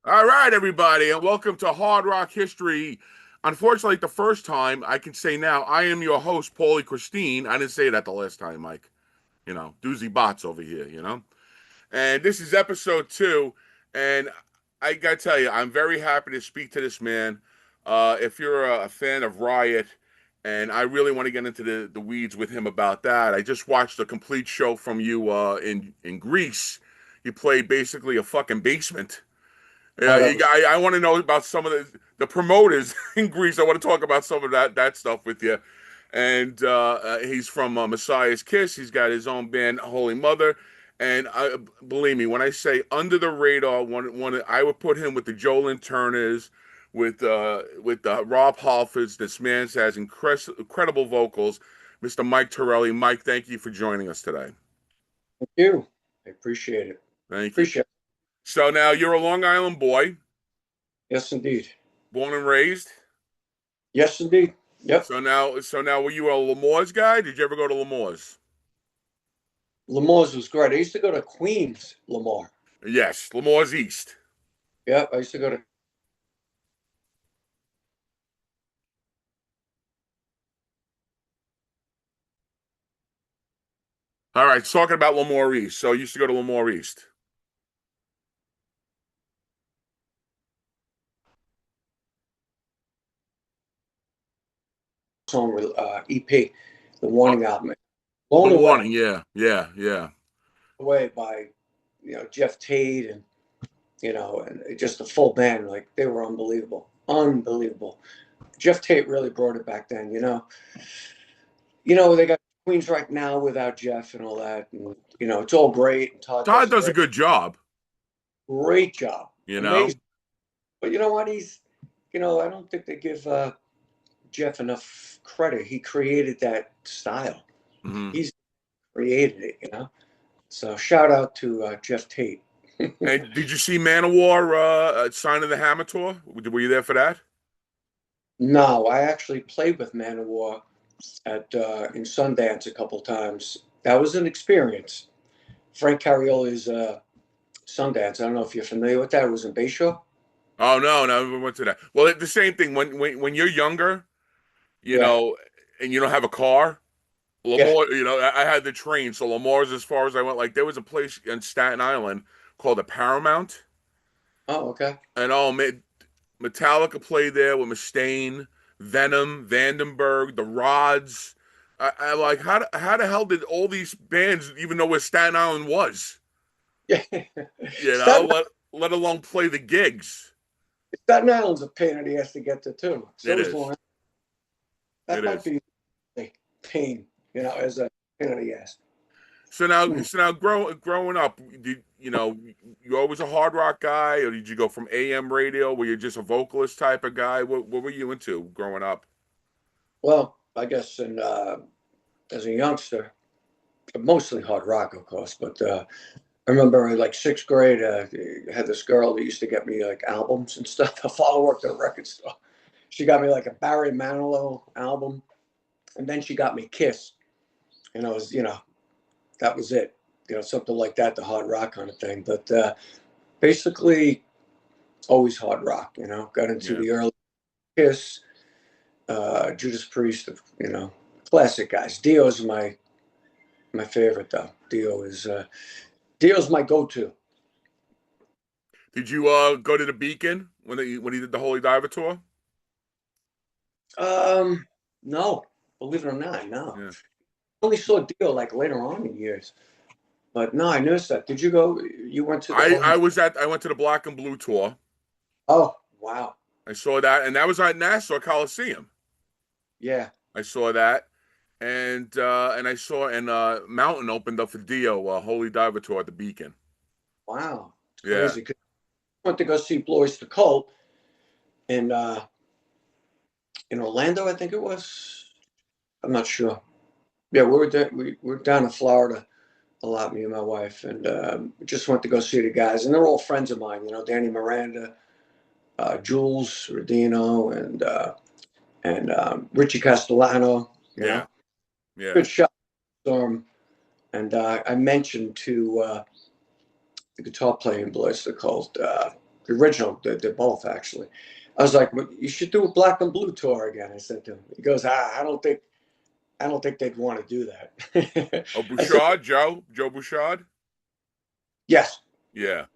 All right, everybody, and welcome to Hard Rock History. Unfortunately, the first time I can say now, I am your host, Paulie Christine. I didn't say that the last time, Mike. Doozy bots over here. And this is episode 2, and I gotta tell you, I'm very happy to speak to this man. If you're a fan of Riot, and I really want to get into the weeds with him about that, I just watched a complete show from you in Greece. You played basically a fucking basement. Yeah, Oh, that was I want to know about some of the promoters in Greece. I want to talk about some of that stuff with you. And he's from Messiah's Kiss. He's got his own band, Holy Mother. And believe me, when I say under the radar, I would put him with the Jolin Turners, with the Rob Halfords. This man has incredible vocals. Mr. Mike Tirelli. Mike, thank you for joining us today. thank you. I appreciate it. Thank you. Appreciate it. So now you're a Long Island boy, Yes, indeed. born and raised. Yes, indeed. Yep. So now, were you a Lemore's guy? Did you ever go to Lemore's? Lamar's was great. I used to go to Queens, Lamar. Yes, Lemore's East. Yep. I used to go to All right, talking about Lamore East. So you used to go to Lamore East. song with EP, the Oh, Warning album. the Blown away, Warning, yeah, yeah, yeah. away by Jeff Tate and just the full band. Like they were unbelievable, unbelievable. Jeff Tate really brought it back then. They got Queens right now without Jeff and all that, and it's all great. And Todd does Todd a does a good job, great job, you know. amazing. But you know what? I don't think they give Jeff enough credit. He created that style. Hmm. He's created it. So shout out to Jeff Tate. And did you see Manowar sign of the Hammer tour? Were you there for that? No, I actually played with Manowar at in Sundance a couple times. That was an experience. Frank Carioli's Sundance. I don't know if you're familiar with that. It was in Bayshore. Oh no, no, we went to that. Well, the same thing when you're younger, you Yeah, know, and you don't have a car. yeah. Lamore, I had the train, so Lamore's as far as I went. Like there was a place in Staten Island called the Paramount, Oh, okay. and oh man, Metallica played there with Mustaine, Venom, Vandenberg, the Rods. I like how the hell did all these bands even know where Staten Island was? Yeah. You know, Staten, let alone play the gigs. Staten Island's a pain in the ass to get to too. It So is Long is. Island. That It might is. be a pain, as a pain in the ass. So now, growing up, you always a hard rock guy, or did you go from AM radio, where you're just a vocalist type of guy? What were you into growing up? Well, I guess as a youngster, mostly hard rock, of course. But I remember in like sixth grade, I had this girl that used to get me like albums and stuff. Her father worked at a record store. She got me like a Barry Manilow album, and then she got me Kiss. And I was, that was it. Something like that, the hard rock kind of thing. But basically, always hard rock. Got into Yeah, the early Kiss, Judas Priest, classic guys. Dio's my favorite though. Dio's my go-to. did you go to the Beacon when he did the Holy Diver tour? Um, no, believe it or not, no. Yeah, Only saw Dio like later on in years, but no, I noticed that. Did you go? You went to the I Holy? I was at I went to the Black and Blue tour. Oh, wow. I saw that, and that was at Nassau Coliseum. Yeah, I saw that, and I saw and Mountain opened up for Dio Holy Diver tour at the Beacon. wow. It's Yeah, crazy. 'Cause I went to go see Blois the Cult in Orlando, I think it was. I'm not sure. Yeah, we were down in Florida a lot, me and my wife, and we just went to go see the guys, and they're all friends of mine. Danny Miranda, Jules Rodino, and Richie Castellano. yeah, yeah. Good shot. And I mentioned to the guitar player in Blois the Cult, the original. They're both actually. I was like, well, you should do a Black and Blue tour again. I said to him. He goes, I don't think they'd want to do that. Oh, I said, Bouchard, Joe Bouchard. yes. Yeah,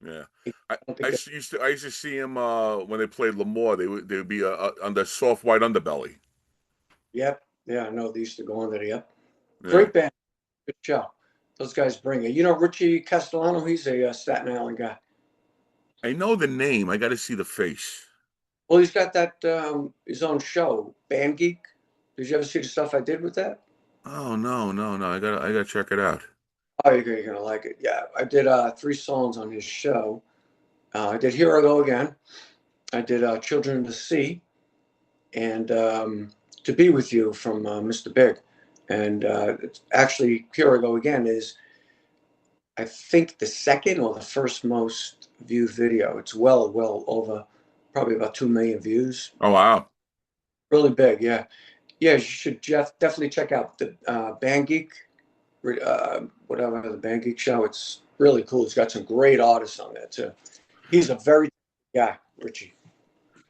yeah. I I, don't think that. I used to see him when they played Lemoore. They would be under soft white underbelly. Yep. Yeah, I know they used to go under the. Yep. Yeah, Great band. Good show. Those guys bring it. You know, Richie Castellano. He's a Staten Island guy. I know the name. I got to see the face. Well, he's got that his own show, Band Geek. Did you ever see the stuff I did with that? Oh no! I got to check it out. Oh, you're gonna like it. Yeah, I did 3 songs on his show. I did Here I Go Again. I did Children of the Sea and To Be With You from Mr. Big. And it's actually, Here I Go Again is, I think, the second or the first most viewed video. It's well over probably about 2 million views. Oh wow! Really big, yeah. Yeah, you should definitely check out the Band Geek, whatever, the Band Geek show. It's really cool. It's got some great artists on there too. He's a very guy, Richie.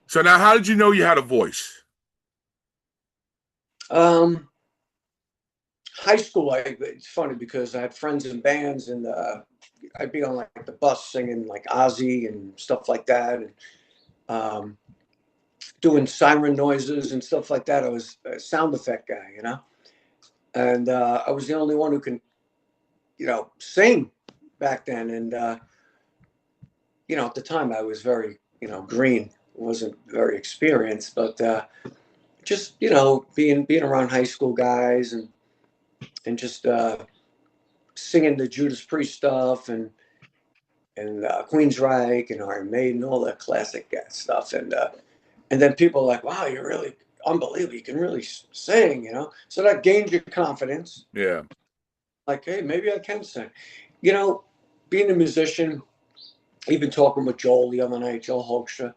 So now, how did you know you had a voice? Um, High school, it's funny because I had friends in bands, and I'd be on like the bus singing like Ozzy and stuff like that, and um, doing siren noises and stuff like that. I was a sound effect guy, you know, and I was the only one who can, sing back then. And at the time I was very, green, wasn't very experienced, but just being around high school guys and just singing the Judas Priest stuff and Queensryche and Iron Maiden, all that classic stuff, and then people are like, wow, you're really unbelievable. You can really sing, So that gained your confidence. Yeah, Like, hey, maybe I can sing. You know, being a musician, even talking with Joel the other night, Joel Hoekstra,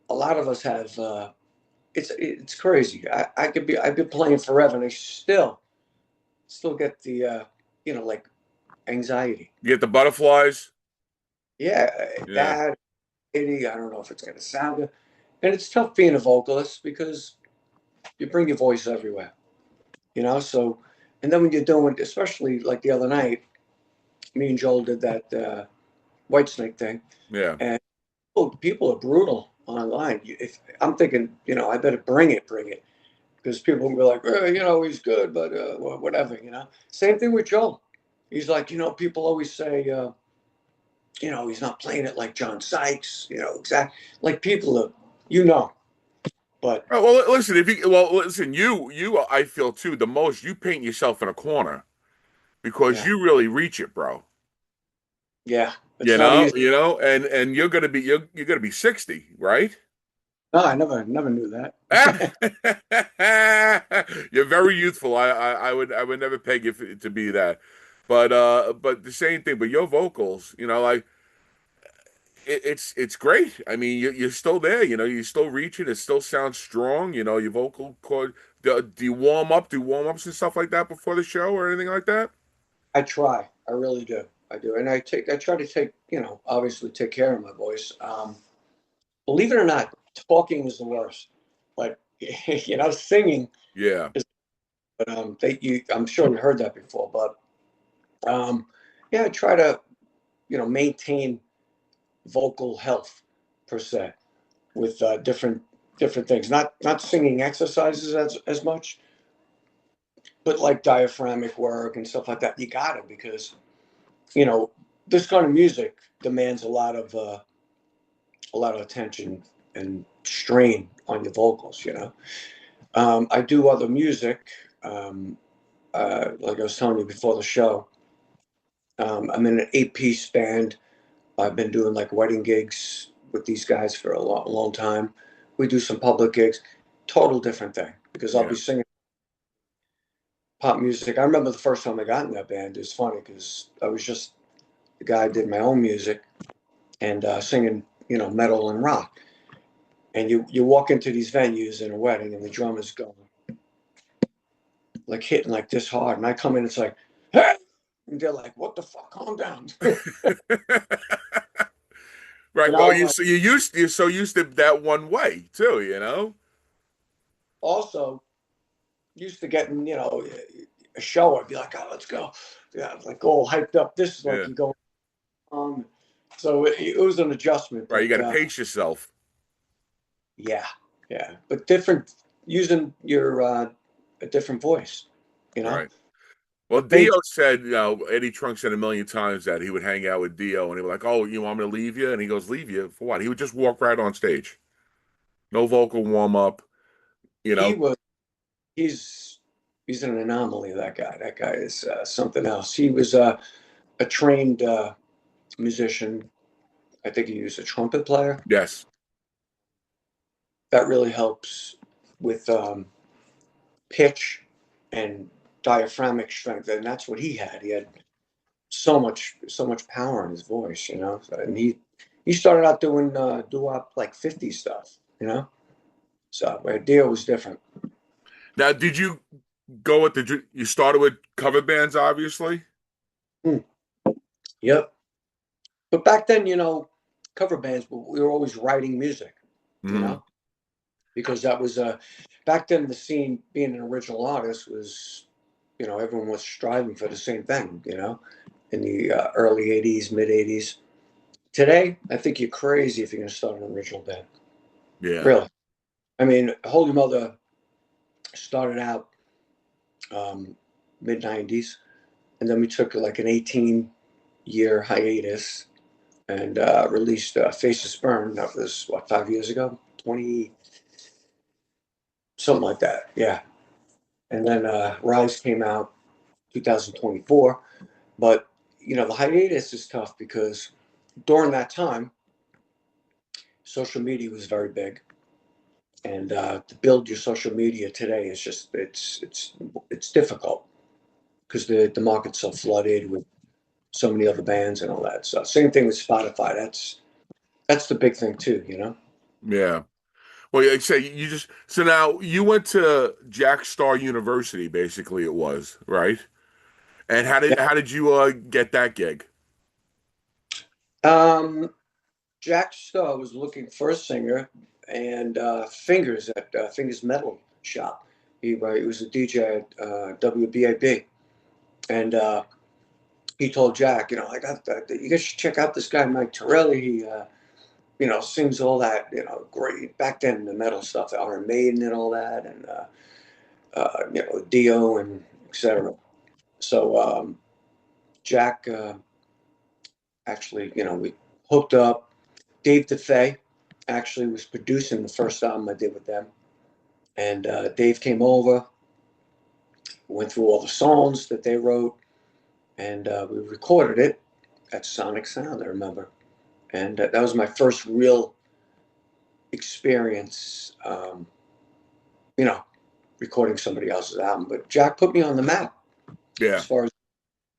a lot of us have. It's crazy. I've been playing forever, and I still get the like anxiety. you get the butterflies. Yeah, Yeah, that I don't know if it's gonna sound good, and it's tough being a vocalist because you bring your voice everywhere, So, and then when you're doing, especially like the other night, me and Joel did that White Snake thing, yeah. and people are brutal online. If I'm thinking, I better bring it, because people will be like, he's good, but whatever, Same thing with Joel. He's like, people always say, he's not playing it like John Sykes, exactly. Like people are, but Oh, well, listen. Listen. I feel too. The most you paint yourself in a corner because yeah, you really reach it, bro. yeah, it's not easy. And you're gonna be 60, right? No, I never knew that. You're very youthful. I would never peg you to be that, but the same thing. But your vocals, like it's great. I mean, you're still there. You still reach it. It still sounds strong. Your vocal cord. Do you warm up? Do warm ups and stuff like that before the show or anything like that? I try. I really do. I do, and I try to take, obviously take care of my voice. Believe it or not, talking is the worst. But singing Yeah, is. But I'm sure you heard that before. But yeah, I try to, maintain vocal health per se with different things. Not singing exercises as much, but like diaphragmic work and stuff like that. You got it because you know this kind of music demands a lot of attention and strain on your vocals. I do other music. Like I was telling you before the show, I'm in an 8-piece band. I've been doing like wedding gigs with these guys for a long time. We do some public gigs, total different thing because I'll be yeah, singing pop music. I remember the first time I got in that band. It's funny because I was just the guy who did my own music and singing, metal and rock. And you walk into these venues in a wedding and the drummer's going like hitting like this hard, and I come in, it's like, hey, and they're like, what the fuck, calm down. Right. Well, I'm like, you're so used to that one way too, you know? also used to getting, a show. I'd be like, oh, let's go. Yeah, like all hyped up. This is like Yeah. you go on. So it was an adjustment, Right. You but got to pace yourself. yeah, yeah. But different, using your a different voice, you know. Right. Well, But they Dio said, Eddie Trunk said a million times that he would hang out with Dio and he was like, "Oh, you want me to leave you?" And he goes, "Leave you for what?" He would just walk right on stage. No vocal warm up, you he know? was he's he's an anomaly. That guy. That guy is something else. He was a trained musician. I think he was a trumpet player. Yes. That really helps with pitch and diaphragmatic strength, and that's what he had. He had so much power in his voice, and he started out doing doo-wop like 50 stuff, so my deal was different. Now, did you go with you started with cover bands, obviously? Hmm. Yep. But back then, cover bands, we were always writing music, you Hmm. know because that was back then, the scene, being an original artist was, everyone was striving for the same thing, in the early 80s, mid 80s. Today, I think you're crazy if you're going to start an original band. Yeah. Really. I mean, Holy Mother started out mid 90s, and then we took like an 18-year hiatus and released Faces Burn. That was, what, 5 years ago? 20, something like that. Yeah. And then Rise came out 2024. But, the hiatus is tough because during that time, social media was very big. And to build your social media today is just, it's difficult because the market's so flooded with so many other bands and all that. So same thing with Spotify. That's the big thing too. Yeah. Well, you say you just so now you went to Jack Star University, basically it was, right? And Yeah. how did you get that gig? Um, Jack Stowe was looking for a singer, and Fingers at Fingers Metal Shop. He was a DJ at WBAB, and he told Jack, I got that. You guys should check out this guy Mike Tirelli. He sings all that, great back then, the metal stuff, Iron Maiden and all that, and Dio and etc. So Jack actually, we hooked up. Dave DeFay actually was producing the first album I did with them, and Dave came over, went through all the songs that they wrote, and we recorded it at Sonic Sound. I remember, and that was my first real experience. You know, recording somebody else's album. But Jack put me on the map as Yeah. far as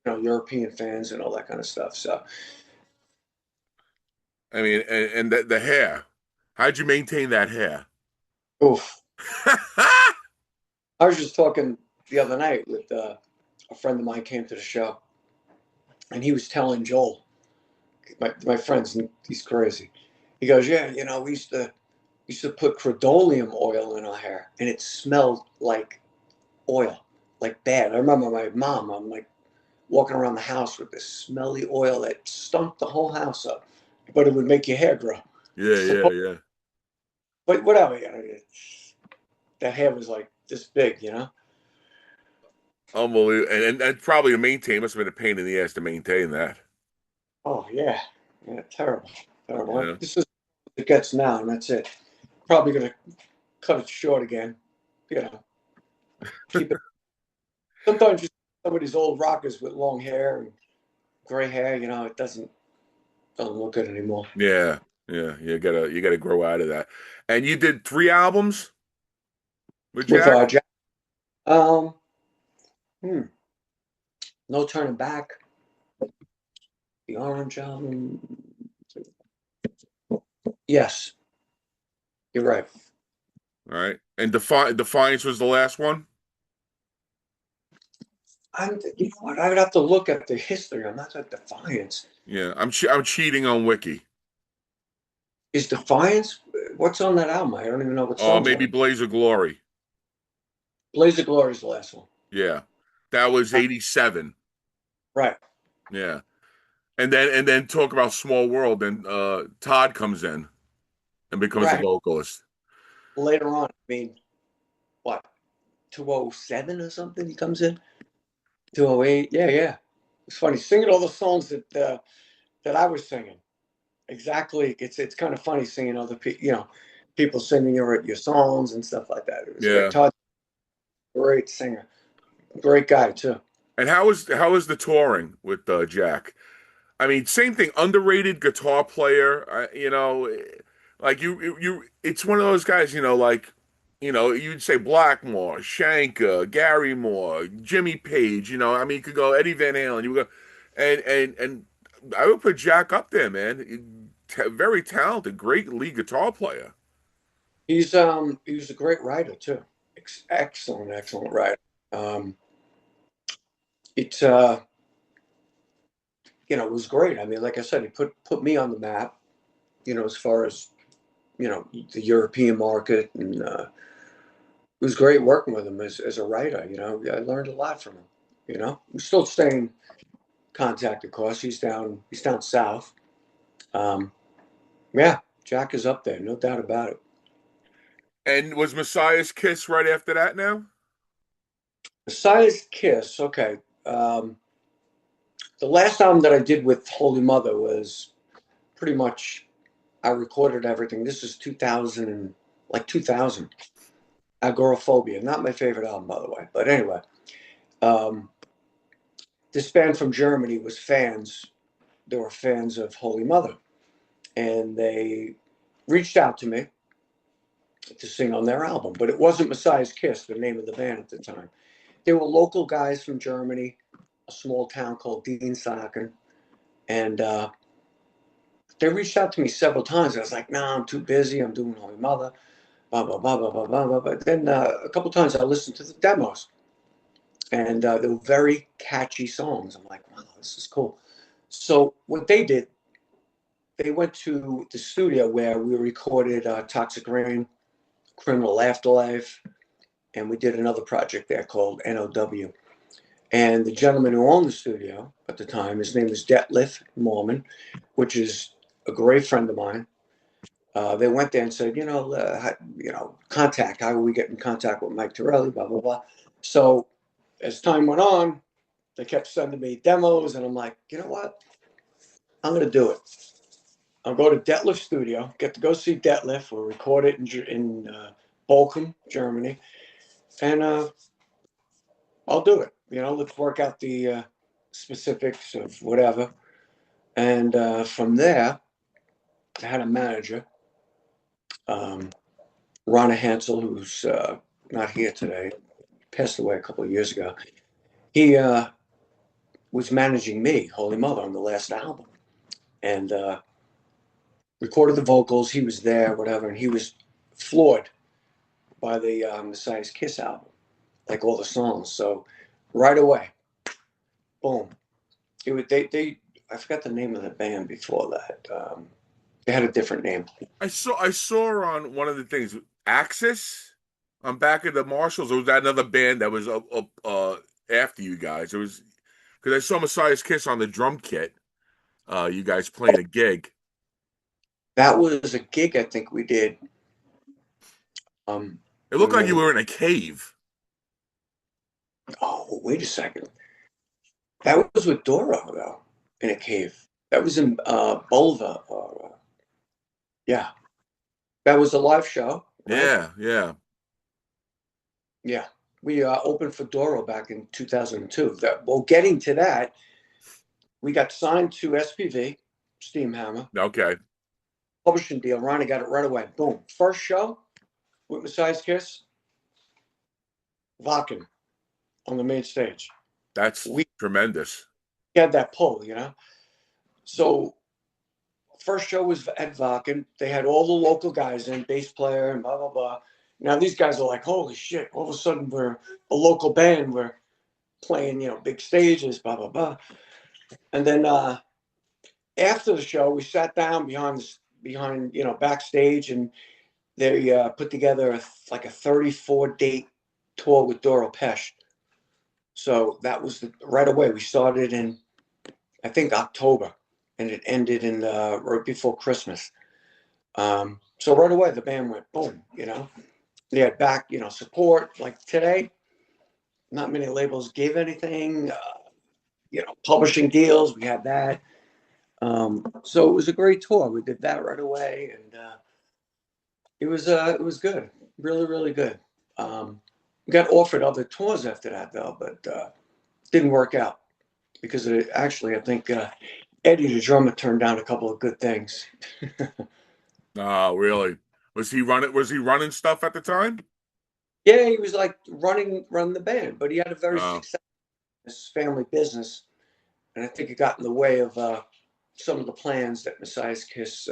European fans and all that kind of stuff. So, I mean, and the hair. How'd you maintain that hair? oof. I was just talking the other night with a friend of mine came to the show, and he was telling Joel, my friends, and he's crazy. He goes, "Yeah, we used to put credoleum oil in our hair, and it smelled like oil, like bad." I remember my mom. I'm like walking around the house with this smelly oil that stunk the whole house up, but it would make your hair grow. Yeah, yeah, yeah. But whatever, that hair was like this big. Unbelievable. And probably to maintain must have been a pain in the ass to maintain that. Oh yeah, yeah, terrible, terrible. Yeah. This is what it gets now, and that's it. Probably gonna cut it short again. You know, keep it. Sometimes you see some of these old rockers with long hair and gray hair. It doesn't look good anymore. Yeah. Yeah. You gotta grow out of that. And you did 3 albums with With Jack? Jack, um, hmm, no turning back. The Orange Album. Yes, you're right. All right. And Defiance was the last one? You know what? I would have to look at the history. I'm not at Defiance. Yeah. I'm cheating on Wiki. Is Defiance? What's on that album? I don't even know what songs on Maybe it. Blaze of Glory. Blaze of Glory is the last one. Yeah, that was Uh, '87. right. Yeah, and then talk about Small World. And Todd comes in and becomes the Right. vocalist. Later on, I mean, what, 207 or something? He comes in 208. Yeah, yeah. It's funny singing all the songs that I was singing. Exactly. It's kind of funny singing other people, people singing your songs and stuff like that. It was great. Yeah. Todd, great singer, great guy too. And how is the touring with Jack? I mean, same thing. Underrated guitar player. Like it's one of those guys. You'd say Blackmore, Shanka, Gary Moore, Jimmy Page. I mean, you could go Eddie Van Halen. You would go, and I would put Jack up there, man. Very talented, great lead guitar player. He was a great writer too. Excellent, excellent writer. Um, it it was great. I mean, like I said, he put me on the map. As far as the European market, and it was great working with him as a writer. I learned a lot from him. We still stay in contact, of course. He's down south. Um, yeah, Jack is up there, no doubt about it. And was Messiah's Kiss right after that now? Besides Kiss, okay. The last album that I did with Holy Mother was pretty much I recorded everything. This is 2000 like 2000. Agoraphobia, not my favorite album, by the way. But anyway, um, this band from Germany was fans. They were fans of Holy Mother, and they reached out to me to sing on their album. But it wasn't Messiah's Kiss, the name of the band at the time. They were local guys from Germany, a small town called Dienstlaken, and they reached out to me several times. I was like, "No, I'm too busy. I'm doing Holy Mother." Blah blah blah blah blah blah blah. But then a couple times I listened to the demos, and they were very catchy songs. I'm like, "Wow, this is cool." So what they did, they went to the studio where we recorded Toxic Rain, Criminal Afterlife, and we did another project there called NOW. And the gentleman who owned the studio at the time, his name is Detlef Mormon, which is a great friend of mine. They went there and said, contact. How do we get in contact with Mike Tirelli? Blah blah blah. So as time went on, they kept sending me demos, and I'm like, you know what? I'm gonna do it. I'll go to Detlef's studio, get to go see Detlef. We'll record it in Bochum, Germany, and I'll do it. Let's work out the specifics of whatever. And from there, I had a manager, um, Ronna Hansel, who's not here today, passed away a couple of years ago. He was managing me, Holy Mother, on the last album, and recorded the vocals. He was there, whatever, and he was floored by the Messiah's Kiss album, like all the songs. So right away, boom. They I forgot the name of the band before that. They had a different name. I saw on one of the things Axis on back of the Marshalls. Or was that another band that was up after you guys? It was because I saw Messiah's Kiss on the drum kit. You guys playing a gig. That was a gig I think we did. It looked When like they you were, were in a cave. oh, wait a second. That was with Doro though, in a cave. That was in Bulva. Or, yeah, that was a live show, right? Yeah, yeah. Yeah, we opened for Doro back in 2002. Well, getting to that, we got signed to SPV, Steamhammer, Okay. publishing deal. Ronnie got it right away. Boom. First show with Messiah's Kiss, Vakken on the main stage. That's We tremendous. had that pull. So first show was at Vakken. They had all the local guys in, bass player and blah blah blah. Now these guys are like, holy shit! All of a sudden we're a local band. We're playing, big stages, blah blah blah. And then after the show, we sat down behind, backstage, and they put together like a 34-date tour with Doro Pesh. So that was right away. We started in, I think, October, and it ended in right before Christmas. So right away the band went boom. They had back, support. Like today, not many labels gave anything. Publishing deals. We had that. So it was a great tour. We did that right away, and it was good, really, really good. Got offered other tours after that though, but didn't work out because actually I think Eddie the drummer turned down a couple of good things. Oh, really? Was he running stuff at the time? Yeah, he was like running the band, but he had a very Oh, successful family business, and I think it got in the way of some of the plans that Messiah's Kiss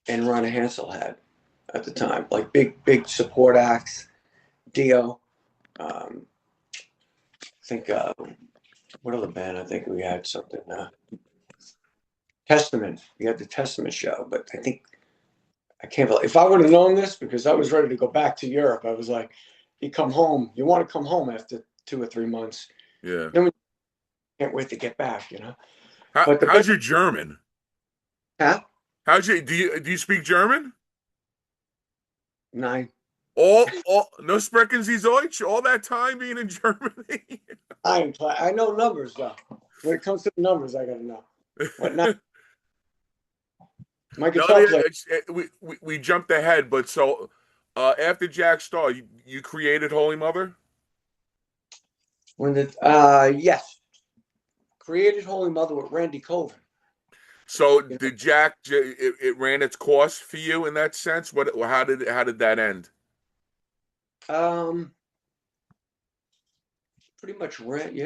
and Ron Hansel had at the time, like big support acts. Dio, I think what other band? I think we had something. Testament. We had the Testament show, but I can't believe if I would have known this because I was ready to go back to Europe. I was like, you come home, you want to come home after 2 or 3 months. yeah. Then we can't wait to get back. How, But the band, how's your German? huh? How's your do you speak German? 9. All no sprechen Sie Deutsch? All that time being in Germany? I know numbers though. When it comes to the numbers, I gotta know. What not? My No, guitar player. we jumped ahead, but so after Jack Starr, you created Holy Mother. When did yes, created Holy Mother with Randy Coven. So You did it ran its course for you in that sense? How did that end? Um, pretty much ran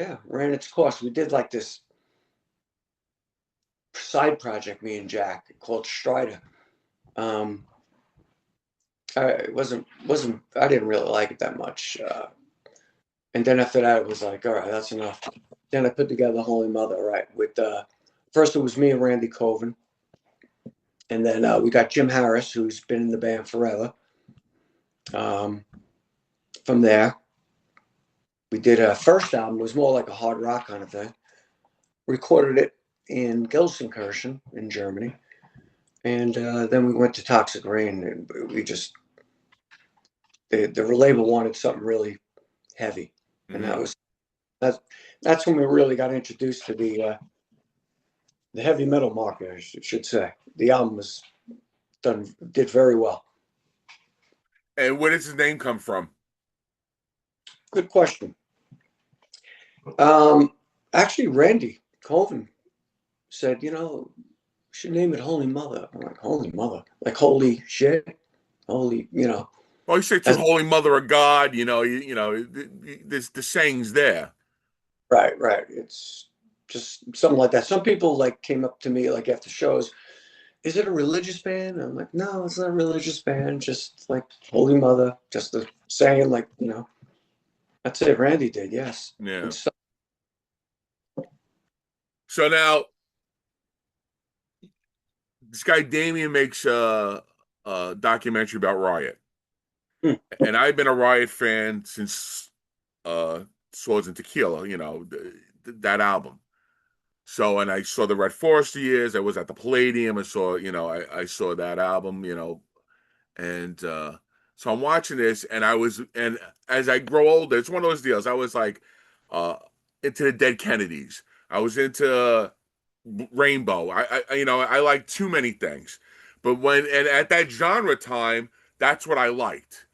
its course. We did like this side project, me and Jack, called Strider. Um, it wasn't I didn't really like it that much. And then after that, it was like, all right, that's enough. Then I put together Holy Mother, right? With first it was me and Randy Coven, and then we got Jim Harris, who's been in the band forever. Um, from there, we did a first album. It was more like a hard rock kind of thing. Recorded it in Gelsenkirchen in Germany, and then we went to Toxic Rain, and we just the label wanted something really heavy, and Hmm. that's when we really got introduced to the heavy metal market, I should say. The album did very well. And where does his name come from? Good question. Um, Actually, Randy Colvin said, we should name it Holy Mother. I'm like, Holy Mother, like holy shit, holy, Well, you say to that's Holy Mother of God. There's the sayings there. right, right. It's just something like that. Some people like came up to me like after shows. Is it a religious band? I'm like, no, it's not a religious band. Just like Holy Mother, just the saying, like, that's it. Randy did, yes. And Yeah. so, So now this guy Damien makes a documentary about Riot, hmm, and I've been a Riot fan since Swords and Tequila. That album. So, and I saw the Red Forest years. I was at the Palladium. I saw that album. And so I'm watching this, and as I grow older, it's one of those deals. I was like, uh, into the Dead Kennedys. I was into Rainbow. I like too many things, but and at that genre time, that's what I liked.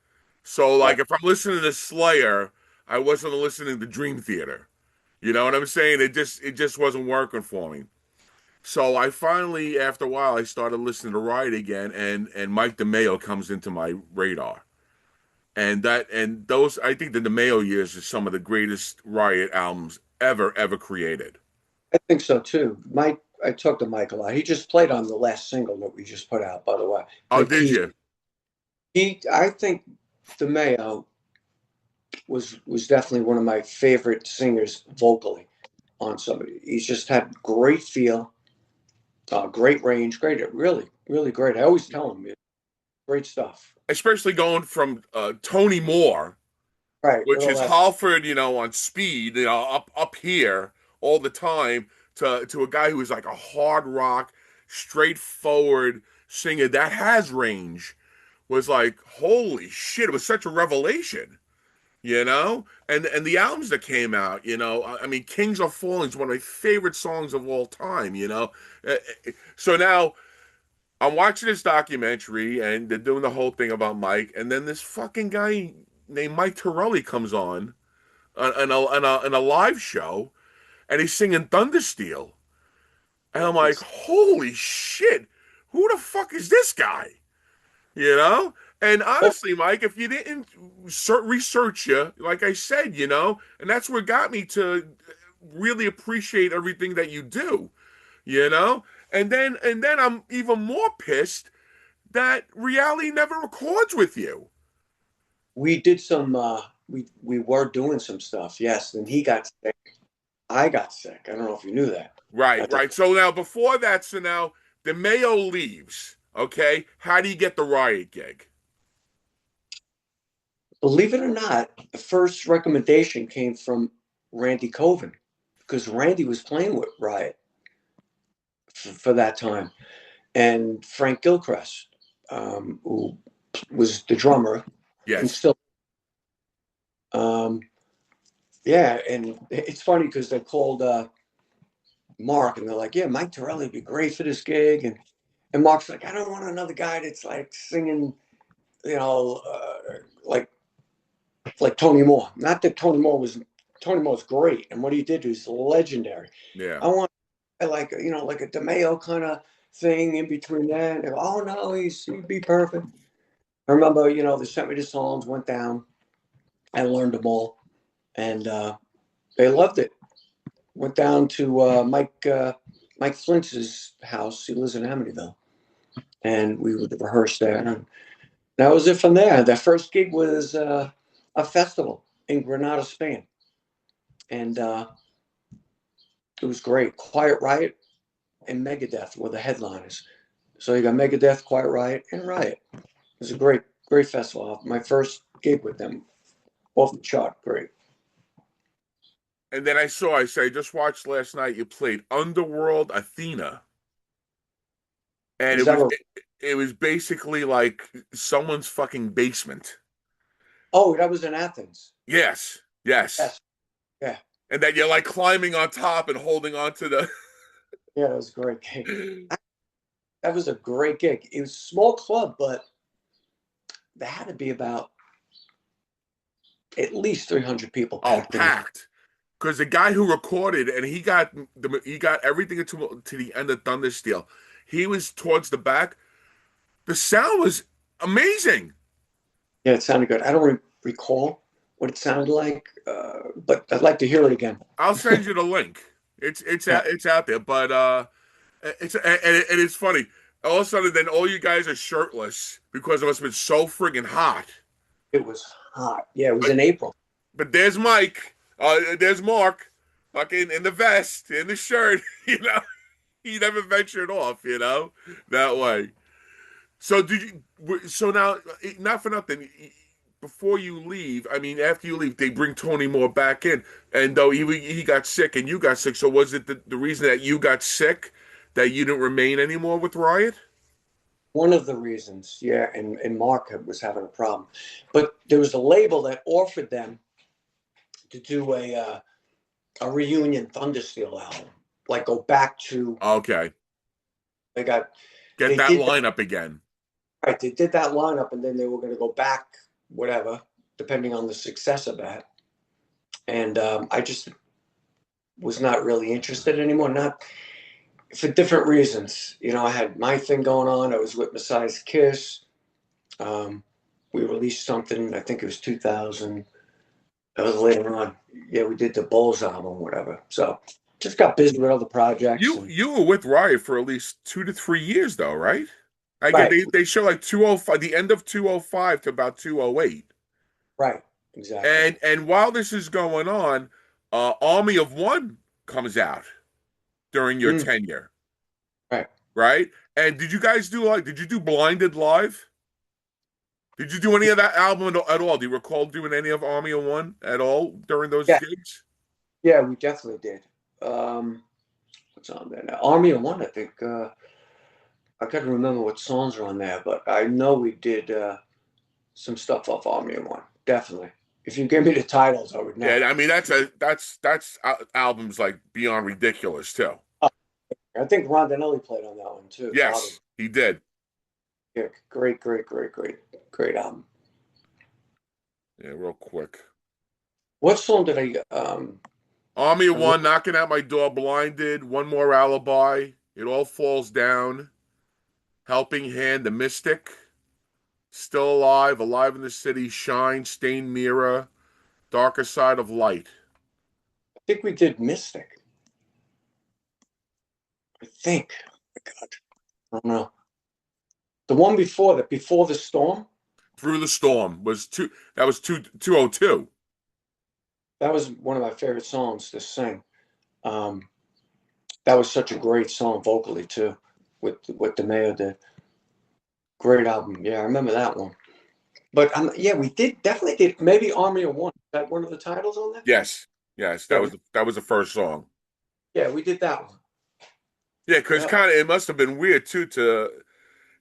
So, right. like, if I'm listening to Slayer, I wasn't listening to Dream Theater. You know what I'm saying? It just wasn't working for me. So I finally, after a while, I started listening to Riot again, and Mike DeMeo comes into my radar, and those I think the DeMeo years are some of the greatest Riot albums ever created. I think so too. I talked to Mike a lot. He just played on the last single that we just put out, by the way. Oh, Played did keys. you? I think DeMeo was definitely one of my favorite singers vocally on somebody. He's just had great feel, great range, great, really, really great. I always tell them, great stuff. Especially going from Tony Moore, Right, with which all is that. Halford, on speed, up here all the time, to a guy who is like a hard rock, straightforward singer that has range, was like, holy shit, it was such a revelation, and the albums that came out, I mean, Kings Are Falling is one of my favorite songs of all time. So now I'm watching this documentary and they're doing the whole thing about Mike, and then this fucking guy named Mike Tirelli comes on in a live show, and he's singing Thundersteel, and I'm like, It's, holy shit, who the fuck is this guy? You know? And oh, honestly, Mike, if you didn't research you, like I said, and that's what got me to really appreciate everything that you do, you know? And then I'm even more pissed that reality never records with you. we did some. We were doing some stuff. Yes, and he got sick. I got sick. I don't know if you knew that. Right, At the, right. So now before that, so now the Mayo leaves. Okay, how do you get the Riot gig? believe it or not, the first recommendation came from Randy Coven because Randy was playing with Riot for that time, and Frank Gilchrist, who was the drummer and Yes. still. Um, yeah, and it's funny because they called Mark and they're like, "Yeah, Mike Torelli would be great for this gig," and Mark's like, "I don't want another guy that's like singing, you know, like Tony Moore. Not that Tony Moore's great, and what he did was legendary. Yeah. I want like like a DeMeo kind of thing in between that. And, oh no, he'd be perfect. I remember, they sent me the songs, went down, I learned them all, and they loved it. Went down to Mike Flintz's house. He lives in Amityville, and we would rehearse there. And that was it from there. That first gig was a festival in Granada, Spain, and it was great. Quiet Riot and Megadeth were the headliners. So you got Megadeth, Quiet Riot, and Riot. It was a great, great festival. My first gig with them, off the chart, great. And then I just watched last night. You played Underworld Athena, and Is it that was a, it was basically like someone's fucking basement. oh, that was in Athens. Yes, yes, Yes, yeah, and that you're like climbing on top and holding on to the. yeah, that was a great gig. That was a great gig. It was a small club, but there had to be about at least 300 people Oh, packed in there. packed. Because the guy who recorded and he got everything to the end of Thundersteel. He was towards the back. The sound was amazing. Yeah, it sounded good. I don't recall what it sounded like, but I'd like to hear it again. I'll send you the link. It's Yeah, it's out there, but it's funny. All of a sudden, then all you guys are shirtless because it must have been so friggin' hot. it was hot. Yeah, it was But in April. but there's Mike. There's Mark, fucking in the vest, in the shirt. He never ventured off. That way. So did you? So now, not for nothing. Before you leave, I mean, after you leave, they bring Tony Moore back in, and though he got sick and you got sick, so was it the reason that you got sick that you didn't remain anymore with Riot? One of the reasons, yeah, and Mark was having a problem. But there was a label that offered them to do a reunion Thundersteel album, like go back to Okay, they got get they that did that lineup again. right. They did that lineup, and then they were going to go back, whatever, depending on the success of that. And I just was not really interested anymore. Not for different reasons. I had my thing going on. I was with Messiah's Kiss. Um, we released something. I think it was 2000. That was later on. Yeah, we did the Bulls album, whatever. So just got busy with other projects You and you were with Riot for at least 2 to 3 years, though, right? I get right, they show like 205, the end of 205 to about 208. right, exactly. And while this is going on, Army of One comes out during your Mm, tenure. right. right? And did you guys do did you do Blinded live? Did you do any of that album at all? Do you recall doing any of Army of One at all during those Yeah, gigs? yeah, we definitely did. What's on there now? Army of One, I think. I can't remember what songs are on there, but I know we did some stuff off Army of One. Definitely. If you give me the titles, I would know. Yeah, I mean that's albums like beyond ridiculous too. I think Rondinelli played on that one too, probably. Yes, he did. Yeah, great, great, great, great, great album. Yeah, real quick. What song did Army of I re- One, Knocking at My Door, Blinded, One More Alibi, It All Falls Down, Helping Hand, The Mystic, Still Alive, Alive in the City, Shine, Stained Mirror, Darker Side of Light. think we did Mystic. I think. Oh my God, I don't know. The one before that, before the storm, Through the Storm was two. That was 202. that was one of my favorite songs to sing. Um, that was such a great song vocally too, with what DeMeo did. Great album. Yeah, I remember that one. But yeah, we did definitely did maybe Army of One. Is that one of the titles on there? Yes, yes, Yeah, that was the first song. we did that one. Yeah, because Yeah, kind of it must have been weird too to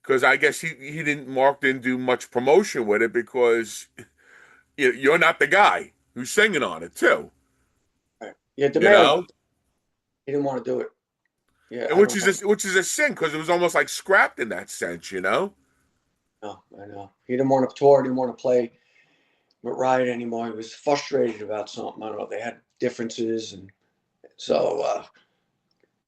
because I guess he didn't Mark didn't do much promotion with it because you're not the guy who's singing on it too. right. Yeah, You DeMeo, know, he didn't want to do it. Yeah, and I don't blame him. which is a sin because it was almost like scrapped in that sense. You know. No, I know. He didn't want to tour, didn't want to play with Riot anymore. He was frustrated about something. I don't know. They had differences, and so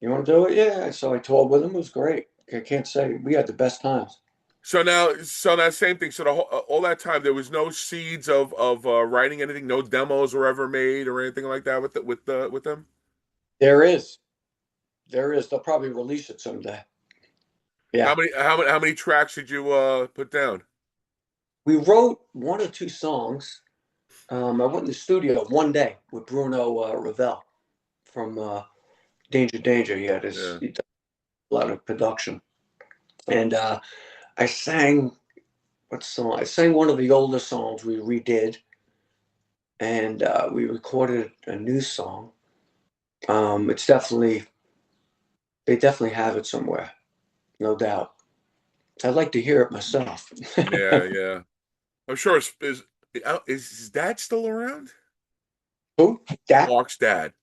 you want to do it? Yeah. So I toured with him. It was great. I can't say we had the best times. So that same thing. So all that time there was no seeds of writing anything. No demos were ever made or anything like that with them. There is, there is. They'll probably release it someday. Yeah. How many tracks did you put down? We wrote one or two songs. I went in the studio one day with Bruno Ravel from Danger Danger. Yeah. He did a lot of production, and I sang what song? I sang one of the older songs we redid, and we recorded a new song. It's definitely they definitely have it somewhere, no doubt. I'd like to hear it myself. Yeah, yeah. I'm sure is his dad still around? Who? That? Mark's dad.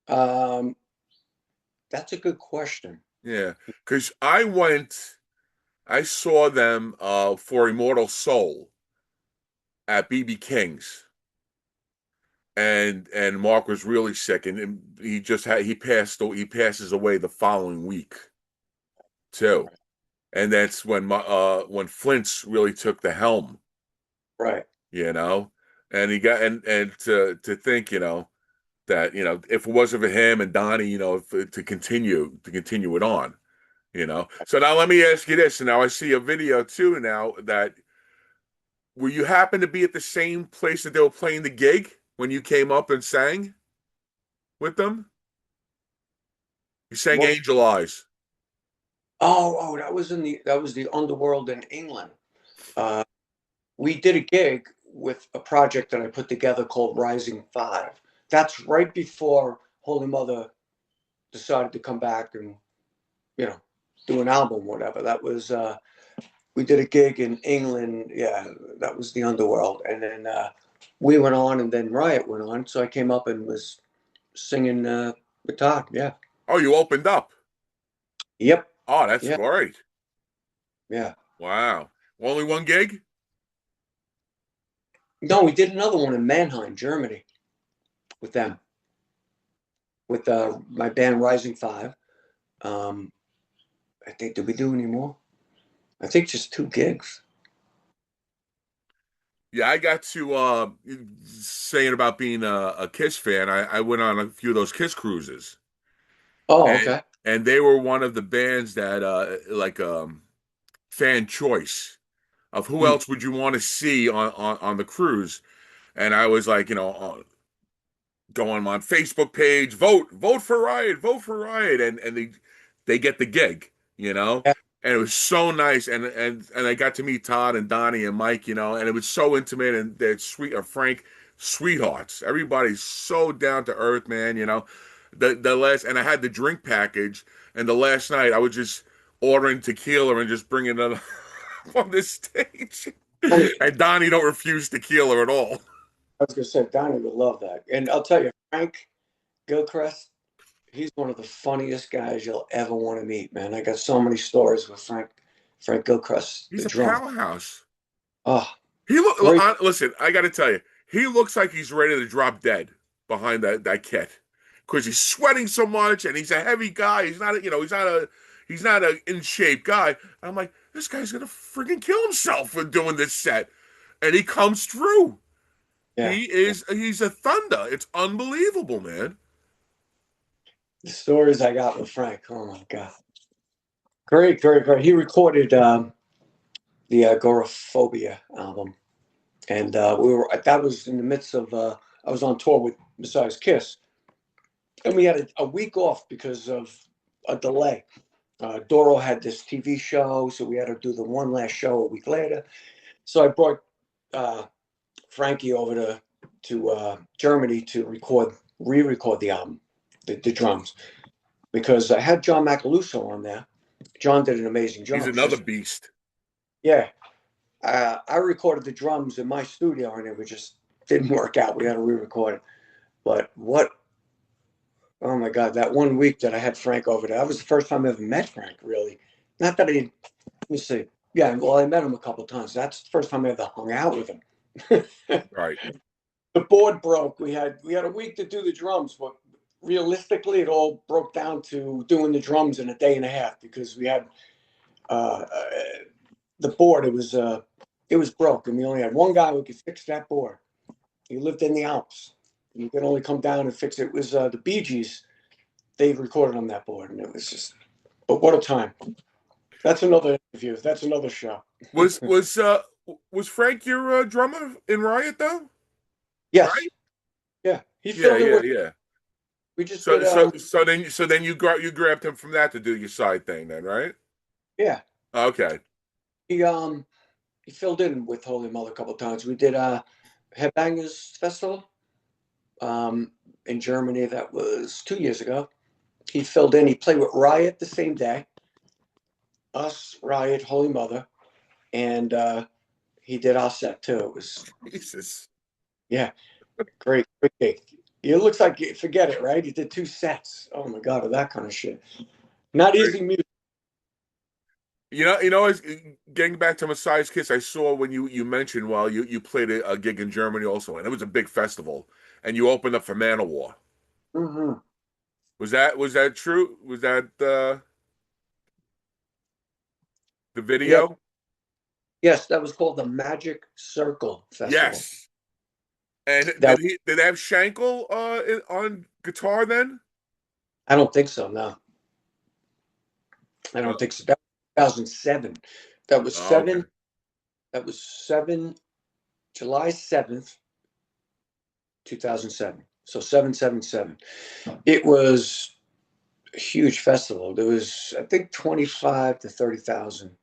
Um, that's a good question. Yeah, because I saw them for Immortal Soul at BB King's, and Mark was really sick, and he passes away the following week too, and that's when Flint's really took the helm, Right. you know, and he got and to think, that if it wasn't for him and Donnie, to continue it on, So now let me ask you this. And now I see a video too. Now that were you happen to be at the same place that they were playing the gig when you came up and sang with them? You sang What? Angel Eyes. Oh, that was the Underworld in England. Uh, we did a gig with a project that I put together called Rising Five. That's right before Holy Mother decided to come back and you know do an album, whatever. That was we did a gig in England. Yeah, that was the Underworld, and then we went on, and then Riot went on. So I came up and was singing with Todd. Yeah. Oh, you opened up. Yep. Oh, that's Yeah. great. Yeah. Wow. Only one gig? No, we did another one in Mannheim, Germany, with them, with my band Rising Five. Um, I think, did we do any more? I think just two gigs. Yeah, I got to saying about being a Kiss fan. I went on a few of those Kiss cruises, Oh, and okay. they were one of the bands that like fan choice of who Hmm. else would you want to see on the cruise. And I was like, go on my Facebook page, vote for Riot, and they get the gig, you know. Yeah. And it was so nice, and I got to meet Todd and Donnie and Mike, you know, and it was so intimate, and they're sweet, Frank, sweethearts. Everybody's so down to earth, man. You know, the last, and I had the drink package, and the last night I was just ordering tequila and just bringing it up on this stage, Funny, and Donnie don't refuse tequila at all. I was gonna say Donnie would love that. And I'll tell you, Frank Gilchrist, he's one of the funniest guys you'll ever want to meet, man. I got so many stories with Frank Gilchrist, the He's a drummer. powerhouse. Oh, He look. great. Listen, I got to tell you, he looks like he's ready to drop dead behind that kit because he's sweating so much, and he's a heavy guy. He's not, he's not a in shape guy. And I'm like, this guy's gonna freaking kill himself for doing this set, and he comes through. Yeah. He's a thunder. It's unbelievable, man. The stories I got with Frank. Oh my God. Great, great, great. He recorded the Agoraphobia album. And that was in the midst of, I was on tour with Messiah's Kiss. And we had a week off because of a delay. Doro had this TV show, so we had to do the one last show a week later. So I brought Frankie over to Germany to re-record the album, the drums, because I had John Macaluso on there. John did an amazing job. He's another beast. Yeah, I recorded the drums in my studio, and it just didn't work out. We had to re-record it. But what? Oh my God! That one week that I had Frank over there, that was the first time I ever met Frank. Really, not that I. Let me see. Yeah, well, I met him a couple of times. That's the first time I ever hung out with him. Right. The board broke. We had a week to do the drums, but realistically, it all broke down to doing the drums in a day and a half because we had uh, the board. It was broke, and we only had one guy who could fix that board. He lived in the Alps. You could only come down and fix it. It was the Bee Gees. They recorded on that board, and it was just. But what a time! That's another interview. That's another show. Was Frank your drummer in Riot though? Yes. Right? Yeah. He Yeah, filled in yeah, with. yeah. We just So did. so so then you grabbed him from that to do your side thing then, right? Yeah. Okay. He filled in with Holy Mother a couple of times. We did Headbangers Festival in Germany. That was 2 years ago. He filled in. He played with Riot the same day. Us, Riot, Holy Mother, and he did our set too. It was Jesus. yeah, great, great gig. It looks like forget it, right? He did 2 sets. Oh my God, of that kind of shit. Not Great. easy music. As getting back to Messiah's Kiss, I saw when you mentioned you played a gig in Germany also, and it was a big festival, and you opened up for Manowar. Mm-hmm. Was that true? Was that the Yeah, video? yes, that was called the Magic Circle Festival. Yes. And That did they have Shankle on guitar then? I don't think so. No, I don't think so. That was 2007. That was Oh, okay. seven. That was July 7th, 2007. So 777. It was a huge festival. There was, I think, 25 to 30,000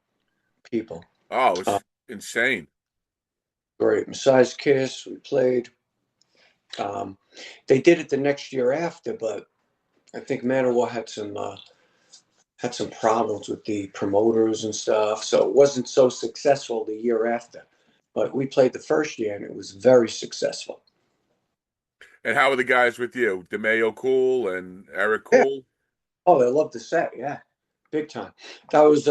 people. Oh, Uh, it's insane. Great. Messiah's Kiss. We played. Um, they did it the next year after, but I think Manowar had some problems with the promoters and stuff, so it wasn't so successful the year after. But we played the first year, and it was very successful. And how are the guys with you? DeMayo Cool and Eric Yeah. Cool? Oh, they loved the set. Yeah, big time. That was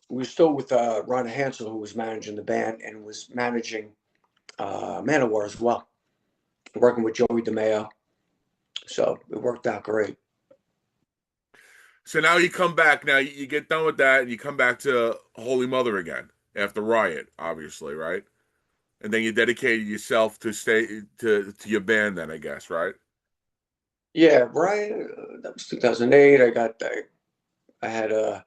we were still with Ron Hansel, who was managing the band and was managing Manowar as well, working with Joey DeMayo. So it worked out great. So now you come back. Now you get done with that, and you come back to Holy Mother again after Riot, obviously, right? And then you dedicated yourself to stay to your band. Then I guess, right? Yeah, right. That was 2008. I had I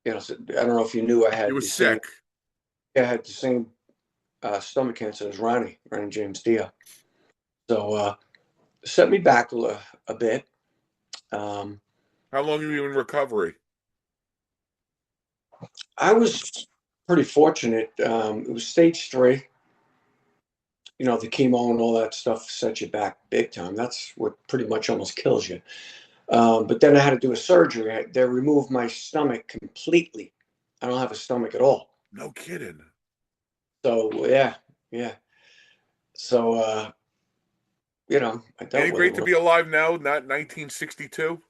don't know if you knew I You had were the same. sick. I had the same stomach cancer as Ronnie James Dio. So set me back a bit. Um, How long are you in recovery? I was pretty fortunate. It was stage 3. You know, the chemo and all that stuff sets you back big time. That's what pretty much almost kills you. But then I had to do a surgery. They removed my stomach completely. I don't have a stomach at all. No kidding. So yeah, yeah. So I Ain't dealt it with it great a to little. be alive now, not 1962?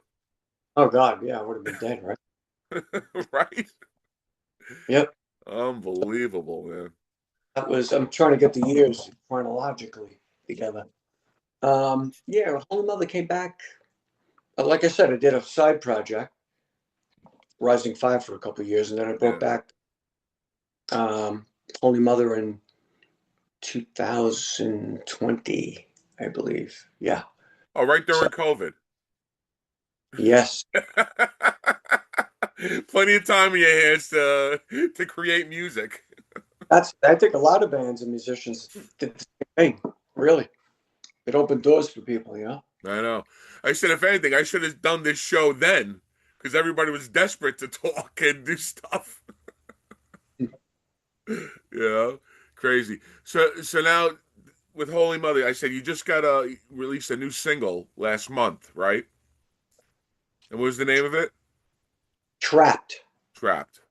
Oh God, yeah, I would have been dead, right? Right? Yep. Unbelievable, man. That was. I'm trying to get the years chronologically together. Yeah, Holy Mother came back. Like I said, I did a side project, Rising Five, for a couple of years, and then I brought Yeah. back um, Holy Mother in 2020, I believe. Yeah. Oh, right So during COVID. yes, Plenty of time in your hands to create music. that's. I think a lot of bands and musicians did the same thing. Really, it opened doors for people. You know. I know. I said, if anything, I should have done this show then, because everybody was desperate to talk and do stuff. Yeah, crazy. So now with Holy Mother, I said you just got to release a new single last month, right? And what was the name of it? Trapped. Trapped.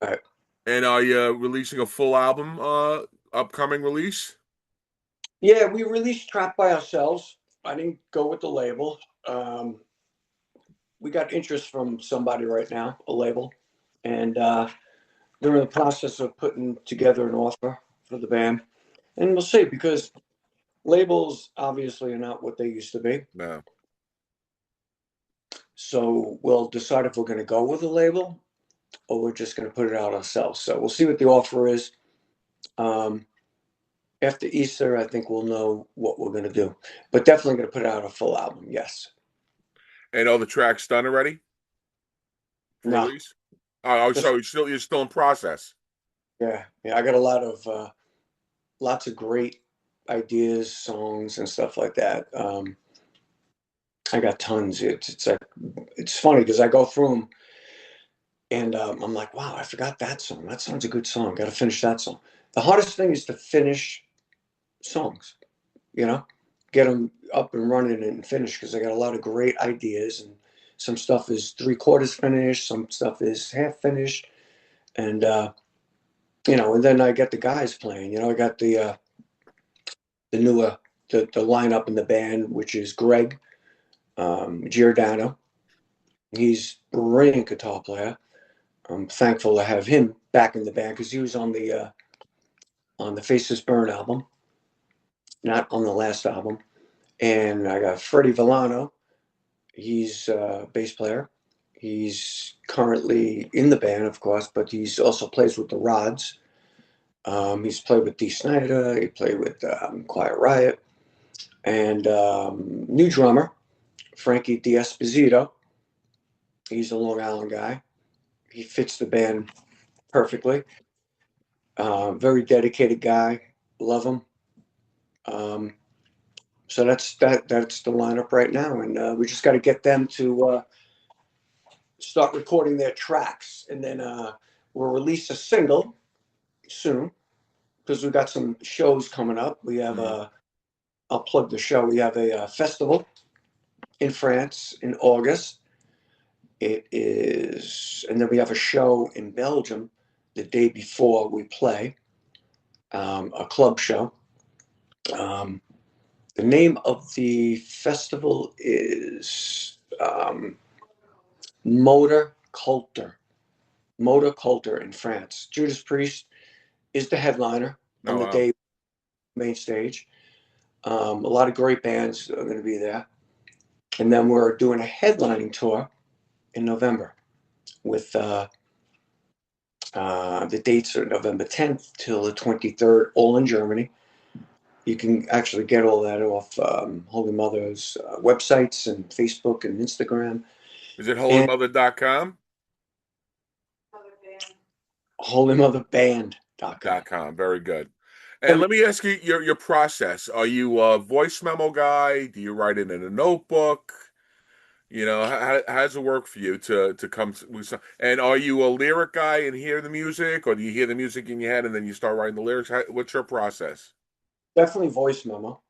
Right. And are you releasing a full album upcoming release? Yeah, we released Trapped by ourselves. I didn't go with the label. Um, we got interest from somebody right now, a label, and they're in the process of putting together an offer for the band. And we'll see, because labels obviously are not what they used to be. No. So we'll decide if we're going to go with a label or we're just going to put it out ourselves. So we'll see what the offer is. Um, After Easter, I think we'll know what we're going to do. But definitely going to put out a full album. Yes. And all the tracks done already for No. release? Oh, Just so you're still in process. yeah, yeah. I got lots of great ideas, songs, and stuff like that. I got tons. It's like it's funny because I go through them and I'm like, wow, I forgot that song. That song's a good song. Got to finish that song. The hardest thing is to finish songs. You know, get them up and running and finished, because I got a lot of great ideas, and some stuff is 3/4 finished, some stuff is half finished, and and then I get the guys playing. You know, I got the newer the lineup in the band, which is Greg Giordano. He's a brilliant guitar player. I'm thankful to have him back in the band because he was on the Faces Burn album, not on the last album. And I got Freddie Villano. He's a bass player. He's currently in the band, of course, but he's also plays with the Rods. He's played with Dee Snider. He played with Quiet Riot. And new drummer, Frankie D'Esposito. He's a Long Island guy. He fits the band perfectly. Very dedicated guy. Love him. Um, so that's the lineup right now, and we just got to get them to start recording their tracks, and then we'll release a single soon because we've got some shows coming up. We have Mhm. I'll plug the show. We have a festival in France in August. It is, and then we have a show in Belgium the day before we play, a club show. Um, the name of the festival is Motor Culture. Motor Culture in France. Judas Priest is the headliner Oh on the wow. day main stage. A lot of great bands are going to be there. And then we're doing a headlining tour in November with the dates are November 10th till the 23rd, all in Germany. You can actually get all that off Holy Mother's websites and Facebook and Instagram Is it and holymother.com? holymotherband.com. .com. Very good. And And let me ask you your process. Are you a voice memo guy? Do you write it in a notebook? You know, how does it work for you to come with some, and are you a lyric guy and hear the music, or do you hear the music in your head and then you start writing the lyrics? What's your process? Definitely voice memo,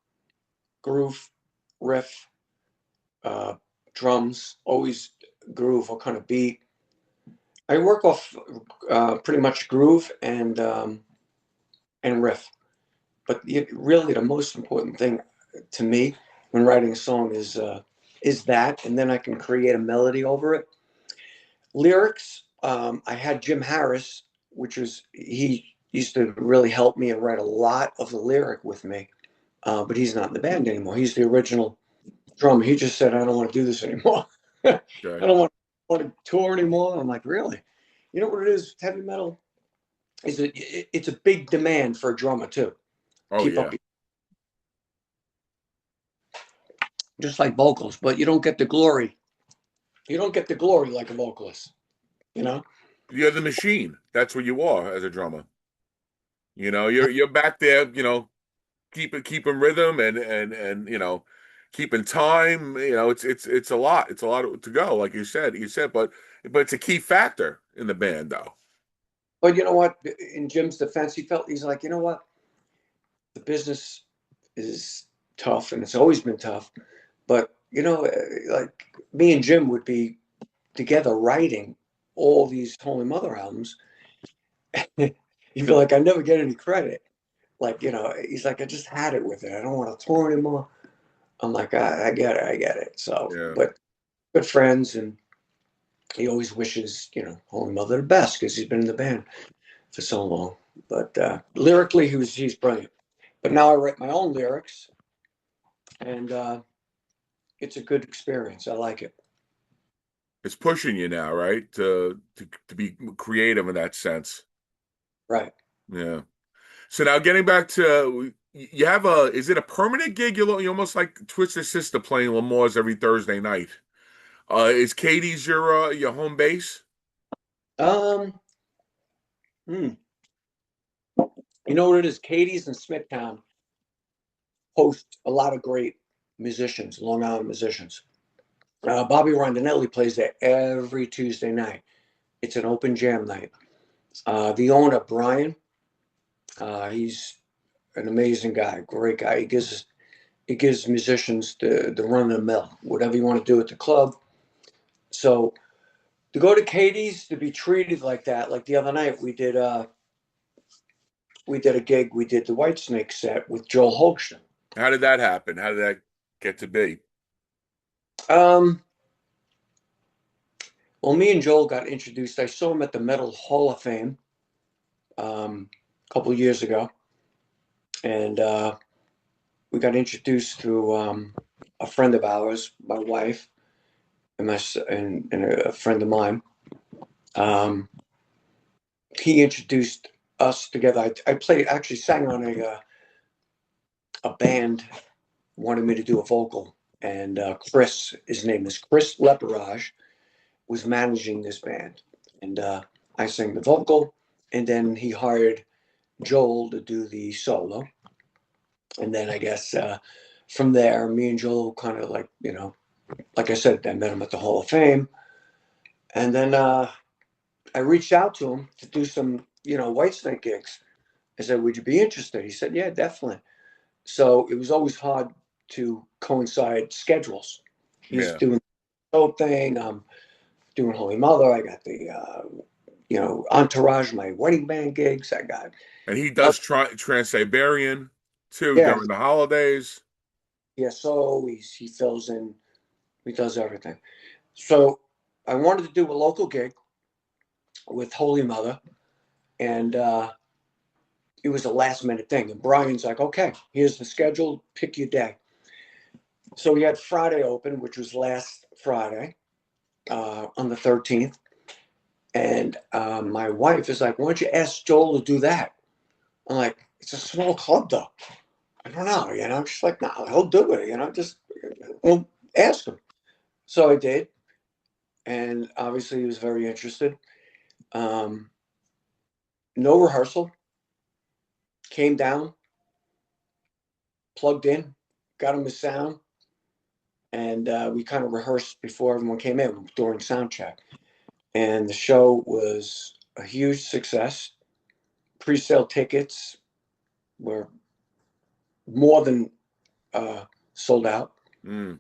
groove, riff, uh, drums, always groove or kind of beat. I work off pretty much groove and riff. But really, the most important thing to me when writing a song is that, and then I can create a melody over it. Lyrics, I had Jim Harris, which was he used to really help me and write a lot of the lyric with me. But he's not in the band anymore. He's the original drummer. He just said, "I don't want to do this anymore. I Okay. don't want to tour anymore." I'm like, really? You know what it is? Heavy metal is it's a big demand for a drummer too. Oh Keep up, yeah. just like vocals, but you don't get the glory. You don't get the glory like a vocalist. You know. You're the machine. That's what you are as a drummer. You know, you're back there, keeping rhythm and keeping time. You know, it's a lot. It's a lot to go, like you said, but it's a key factor in the band, though. But you know what? In Jim's defense, he's like, you know what? The business is tough, and it's always been tough. But like me and Jim would be together writing all these Holy Mother albums. He'd be like, I never get any credit. Like, he's like, I just had it with it. I don't want to tour anymore. I'm like, I get it, I get it. So, Yeah. but good friends, and he always wishes, Holy Mother the best because he's been in the band for so long. But lyrically, he's brilliant. But now I write my own lyrics, and it's a good experience. I like it. It's pushing you now, right? To be creative in that sense. Right. Yeah. So now getting back to you have is it a permanent gig? You almost like Twisted Sister playing Lemoore's every Thursday night. Is Katie's your home base? Um. Hmm. You know what it is? Katie's and Smithtown host a lot of great musicians, Long Island musicians. Bobby Rondinelli plays there every Tuesday night. It's an open jam night. The owner, Brian, he's an amazing guy, great guy. He gives musicians the run of the mill, whatever you want to do at the club. So to go to Katie's to be treated like that, like the other night we did a gig, we did the Whitesnake set with Joel Holston. How did that happen? How did that get to be? Um, well, me and Joel got introduced. I saw him at the Metal Hall of Fame a couple of years ago, and we got introduced through a friend of ours, my wife, and a friend of mine. Um, he introduced us together. I played, actually sang on a band wanted me to do a vocal, and Chris, his name is Chris Leperage, was managing this band, and I sang the vocal, and then he hired Joel to do the solo, and then I guess from there, me and Joel kind of like like I said, I met him at the Hall of Fame, and then I reached out to him to do some Whitesnake gigs. I said, "Would you be interested?" He said, "Yeah, definitely." So it was always hard to coincide schedules. He's Yeah. doing the whole thing. I'm doing Holy Mother. I got the Entourage, my wedding band gigs. I got And he does Trans-Siberian too yeah, during the holidays. yeah. So he fills in. He does everything. So I wanted to do a local gig with Holy Mother, and it was a last minute thing. And Brian's like, "Okay, here's the schedule. Pick your day." So we had Friday open, which was last Friday on the 13th. And my wife is like, "Why don't you ask Joel to do that?" I'm like, "It's a small club, though. I don't know, She's like, "No, he'll do it, Just well, ask him." So I did, and obviously he was very interested. Um, no rehearsal. Came down, plugged in, got him his sound, and we kind of rehearsed before everyone came in during sound check. And the show was a huge success. Pre-sale tickets were more than sold out. Mm.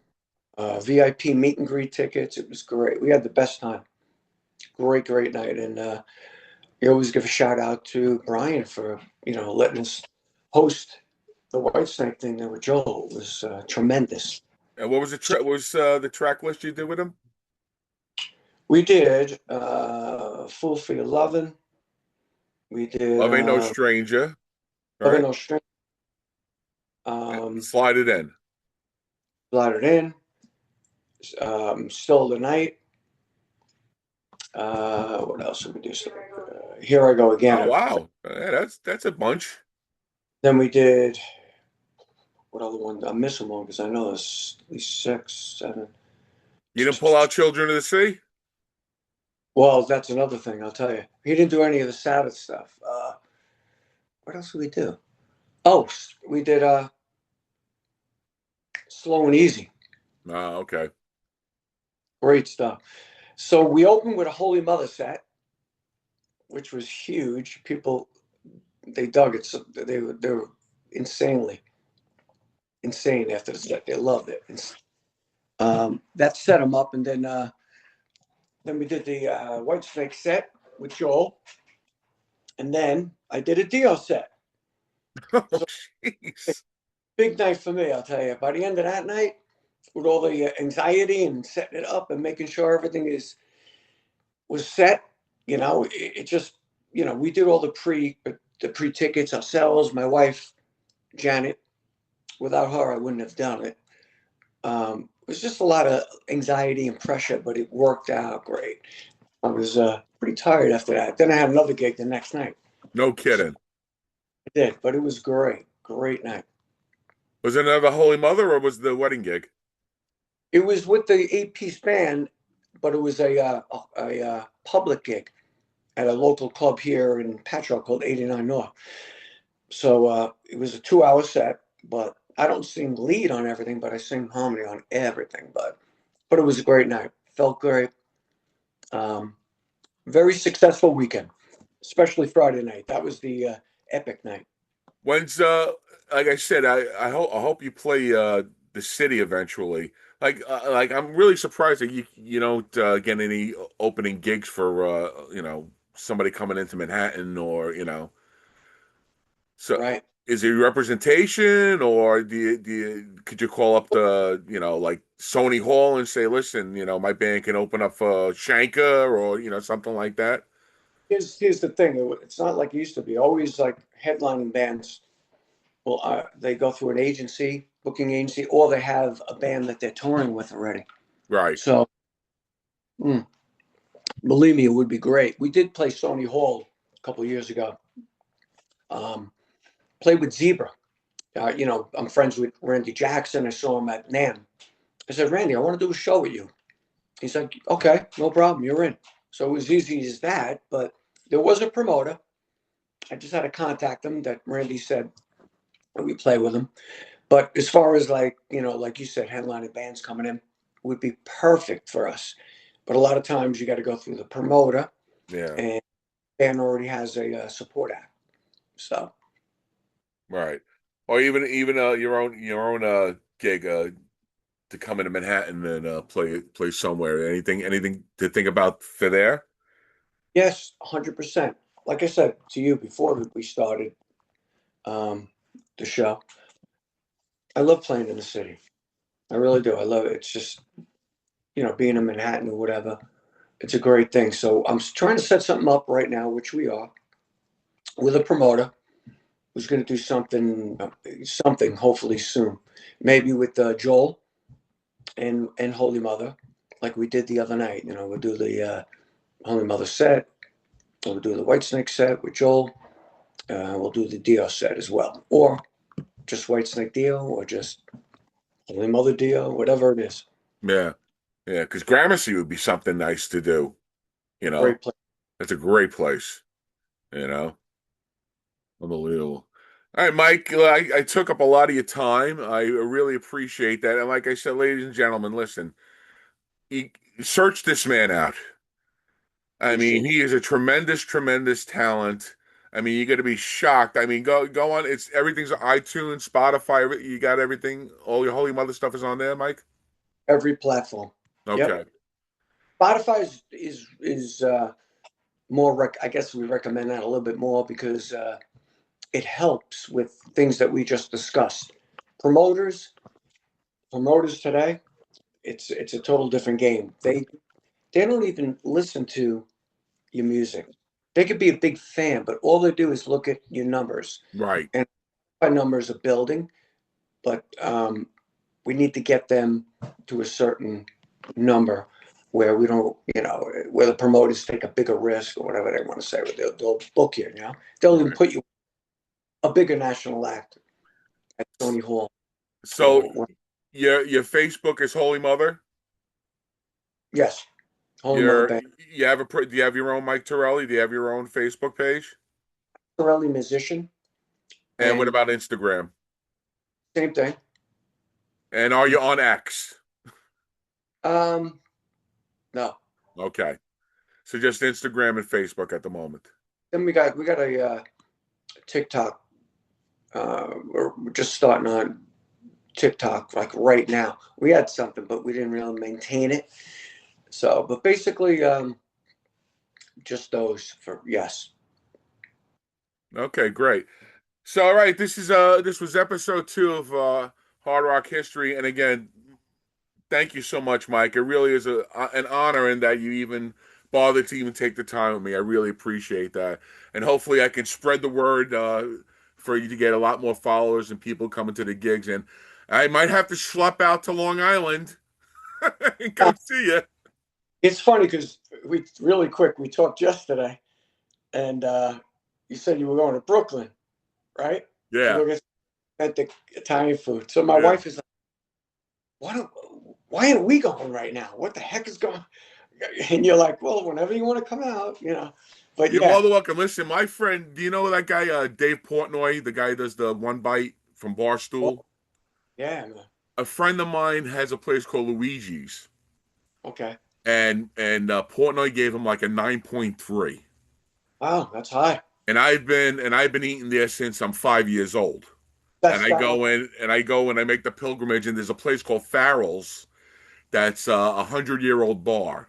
VIP meet and greet tickets. It was great. We had the best time. Great night. And you always give a shout out to Brian for letting us host the White Snake thing there with Joel. It was tremendous. And what was the track list you did with him? We did Fool for Your Lovin'. We did Love Ain't No Stranger, Lovin' right? No String. Slide It In. Slide It In. Stole the Night. What else did we do? Here I Go Oh Again. wow, yeah, that's a bunch. Then we did, what other one? I'm missing one because I know there's at least 6, 7. You didn't pull out Children of the Sea? Well, that's another thing, I'll tell you. He didn't do any of the Sabbath stuff. What else did we do? Oh, we did Slow and Easy. Oh, okay. Great stuff. So we opened with a Holy Mother set, which was huge. People, they dug it. So they were insanely insane after the set. They loved it. That set them up, and then we did the White Snake set with Joel, and then I did a Dio set. Oh, So jeez. big night for me, I'll tell you. By the end of that night, with all the anxiety and setting it up and making sure everything was set, it just we did all the pre tickets ourselves. My wife Janet, without her, I wouldn't have done it. It was just a lot of anxiety and pressure, but it worked out great. I was pretty tired after that. Then I had another gig the next night. No So kidding. I did, but it was great night. Was it another Holy Mother or was the wedding gig? It was with the 8-piece band, but it was a public gig at a local club here in Patchogue called 89 North. So it was a 2-hour set, but I don't sing lead on everything, but I sing harmony on everything. But it was a great night. Felt great. Um, Very successful weekend, especially Friday night. That was the epic night. When's like I said, I hope you play the city eventually. Like I'm really surprised that you don't get any opening gigs for somebody coming into Manhattan or so Right. is it representation or could you call up the like Sony Hall and say, listen, my band can open up for Shanka or something like that? Here's the thing. It's not like it used to be. Always like headlining bands. Well, they go through an agency, booking agency, or they have a band that they're touring with already. Right. So, believe me, it would be great. We did play Sony Hall a couple of years ago. Played with Zebra. I'm friends with Randy Jackson. I saw him at NAMM. I said, Randy, I want to do a show with you. He's like, okay, no problem. You're in. So it was easy as that. But there was a promoter. I just had to contact him that Randy said we play with him. But as far as like you said, headlining bands coming in would be perfect for us. But a lot of times you got to go through the promoter, Yeah. and band already has a support act. So Right. Or even your own gig to come into Manhattan and play somewhere. Anything to think about for there? yes, 100%. Like I said to you before we started um, the show, I love playing in the city. I really do. I love it. It's just being in Manhattan or whatever. It's a great thing. So I'm trying to set something up right now, which we are, with a promoter who's going to do something hopefully soon. Maybe with Joel and Holy Mother, like we did the other night. We'll do the Holy Mother set. We'll do the White Snake set with Joel. We'll do the Dio set as well, or just White Snake Dio, or just Holy Mother Dio, whatever it is. Yeah. Yeah, because Gramercy would be something nice to do, you know. Great place. That's a great place, you know. Unbelievable. All right, Mike, I took up a lot of your time. I really appreciate that. And like I said, ladies and gentlemen, listen, he, search this man out. I mean, Appreciate he is a tremendous, tremendous talent. I mean, you're gonna be shocked. I mean, go on. It's everything's on iTunes, Spotify. You got everything. All your Holy Mother stuff is on there, Mike. every platform. Yep. Okay, Spotify is more. I guess we recommend that a little bit more because it helps with things that we just discussed. Promoters, promoters today, it's a total different game. They don't even listen to your music. They could be a big fan, but all they do is look at your numbers, right. and my numbers are building. But we need to get them to a certain number where we don't, where the promoters take a bigger risk or whatever they want to say. They'll book you, they'll even Right. put you a bigger national act at Stony Hall. So Or your Facebook is Holy Mother. yes, Holy Mother Your Band. you have do you have your own Mike Tirelli? Do you have your own Facebook page? Tirelli musician, And what and about Instagram? same thing. And are you on X? Um, no. Okay. So just Instagram and Facebook at the moment. Then we got a TikTok. We're just starting on TikTok like right now. We had something, but we didn't really maintain it. So, but basically, just those for yes. Okay, great. So all right, this was episode 2 of Hard Rock History. And again, thank you so much, Mike. It really is an honor in that you even bothered to even take the time with me. I really appreciate that. And hopefully I can spread the word for you to get a lot more followers and people coming to the gigs. And I might have to schlep out to Long Island and Uh, come see you. it's funny because we really quick. We talked yesterday, and you said you were going to Brooklyn, right? To Yeah, go get authentic Italian food. So my yeah. wife is like, "Why don't? Why aren't we going right now? What the heck is going?" And you're like, "Well, whenever you want to come out." But You're more yeah, than welcome. Listen, my friend, do you know that guy, Dave Portnoy, the guy who does the One Bite from oh, Barstool? yeah, man. A friend of mine has a place called Luigi's, Okay. and Portnoy gave him like a 9.3. Wow, that's high. And I've been eating there since I'm 5 years old. And Best I guy. go and I make the pilgrimage, and there's a place called Farrell's that's a 100-year-old bar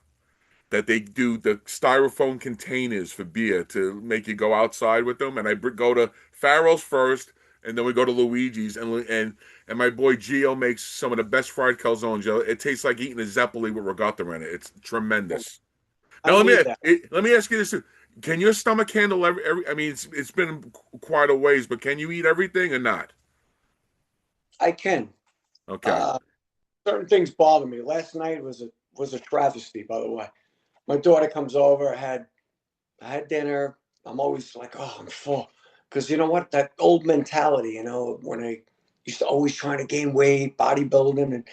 that they do the styrofoam containers for beer to make you go outside with them. And I go to Farrell's first, and then we go to Luigi's, and my boy Gio makes some of the best fried calzones. It tastes like eating a zeppoli with regatta in it. It's tremendous. I Now need that. let me ask you this: can your stomach handle every? I mean, it's been quite a ways, but can you eat everything or not? I can. Okay. Uh, Certain things bother me. Last night was a travesty, by the way. My daughter comes over. I had dinner. I'm always like, oh, I'm full, because you know what? That old mentality, when I used to always trying to gain weight, bodybuilding, and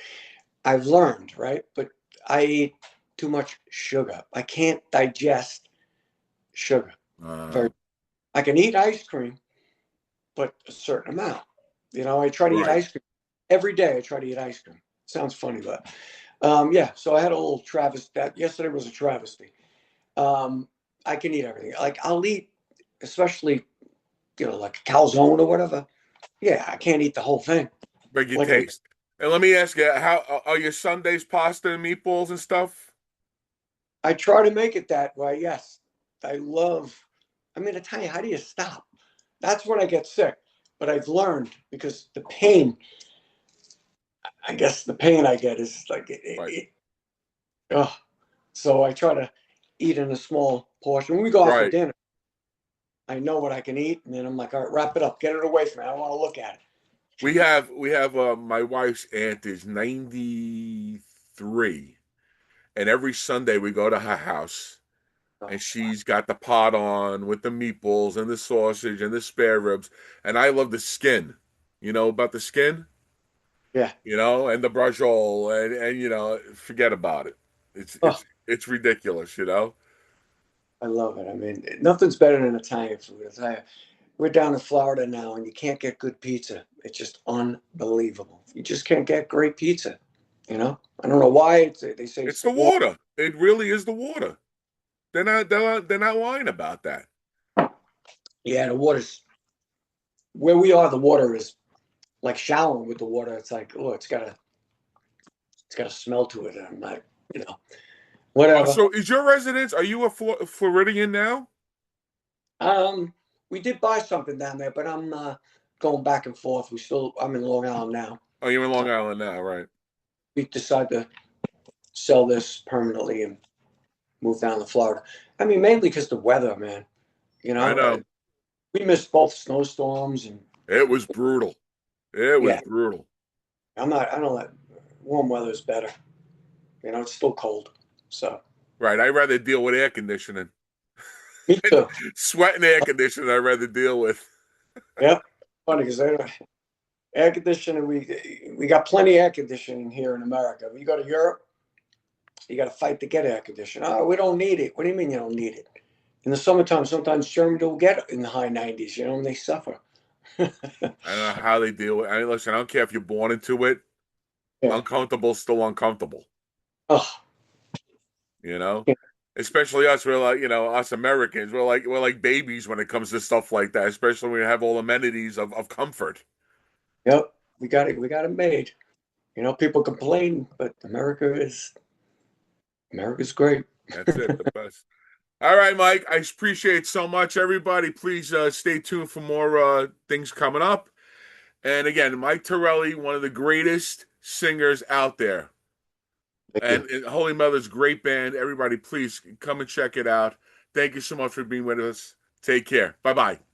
I've learned, right? But I eat too much sugar. I can't digest sugar. Uh, Very. I can eat ice cream, but a certain amount. I try to eat right. ice cream every day. I try to eat ice cream. Sounds funny, but yeah. So I had a little travesty. That yesterday was a travesty. Um, I can eat everything. Like I'll eat, especially like a calzone or whatever. Yeah, I can't eat the whole thing. Beg your Like I, taste. And let me ask you, how are your Sundays pasta and meatballs and stuff? I try to make it that way. Yes, I love. I mean, I tell you, how do you stop? That's when I get sick. But I've learned because the pain. I guess the pain I get is like Right. ugh. So I try to eat in a small portion. When we go out for Right. dinner, I know what I can eat, and then I'm like, all right, wrap it up, get it away from me. I don't want to look at it. We have my wife's aunt is 93, and every Sunday we go to her house, Oh, and she's got the pot on with the meatballs and the sausage and the spare ribs, and I love the skin. You know about the skin? yeah. And the brajol, and forget about it. It's Oh, it's it's ridiculous. I love it. I mean, nothing's better than Italian food. I tell you. we're down in Florida now, and you can't get good pizza. It's just unbelievable. You just can't get great pizza. You know, I don't know why. They say it's It's the the water. water. It really is the water. They're not lying about that. Yeah, the water's where we are. The water is like showering with the water. It's like, oh, it's got a smell to it. And I'm like, you know, whatever. So is your residence? Are you a Floridian now? Um, we did buy something down there, but I'm going back and forth. I'm in Long Island now. Oh, you're in Uh, Long Island now, right? we decided to sell this permanently and move down to Florida. I mean, mainly because the weather, man. You I know, know. we missed both snowstorms and It was brutal. It was yeah. brutal. I'm not. I don't like warm weather is better. You know, it's still cold. So Right. I'd rather deal with air conditioning. me too. Sweating air conditioning I'd rather deal with. Yeah. Funny because air conditioning. We got plenty of air conditioning here in America. When you go to Europe, you got to fight to get air conditioning. Oh, we don't need it. What do you mean you don't need it? In the summertime, sometimes Germans will get in the high 90s. You know, and they suffer. I don't know how they deal with it. I mean, listen, I don't care if you're born into it. Yeah. Uncomfortable, still uncomfortable. Oh, You know? yeah. Especially us, we're like, us Americans, we're like babies when it comes to stuff like that, especially when we have all amenities of comfort. Yep. We got it. We got it made. You know, people complain, but America's great. That's it, the best. All right, Mike. I appreciate so much, everybody. Please stay tuned for more things coming up. And again, Mike Tirelli, one of the greatest singers out there. Thank you. And Holy Mother's great band. Everybody, please come and check it out. Thank you so much for being with us. Take care. Bye bye.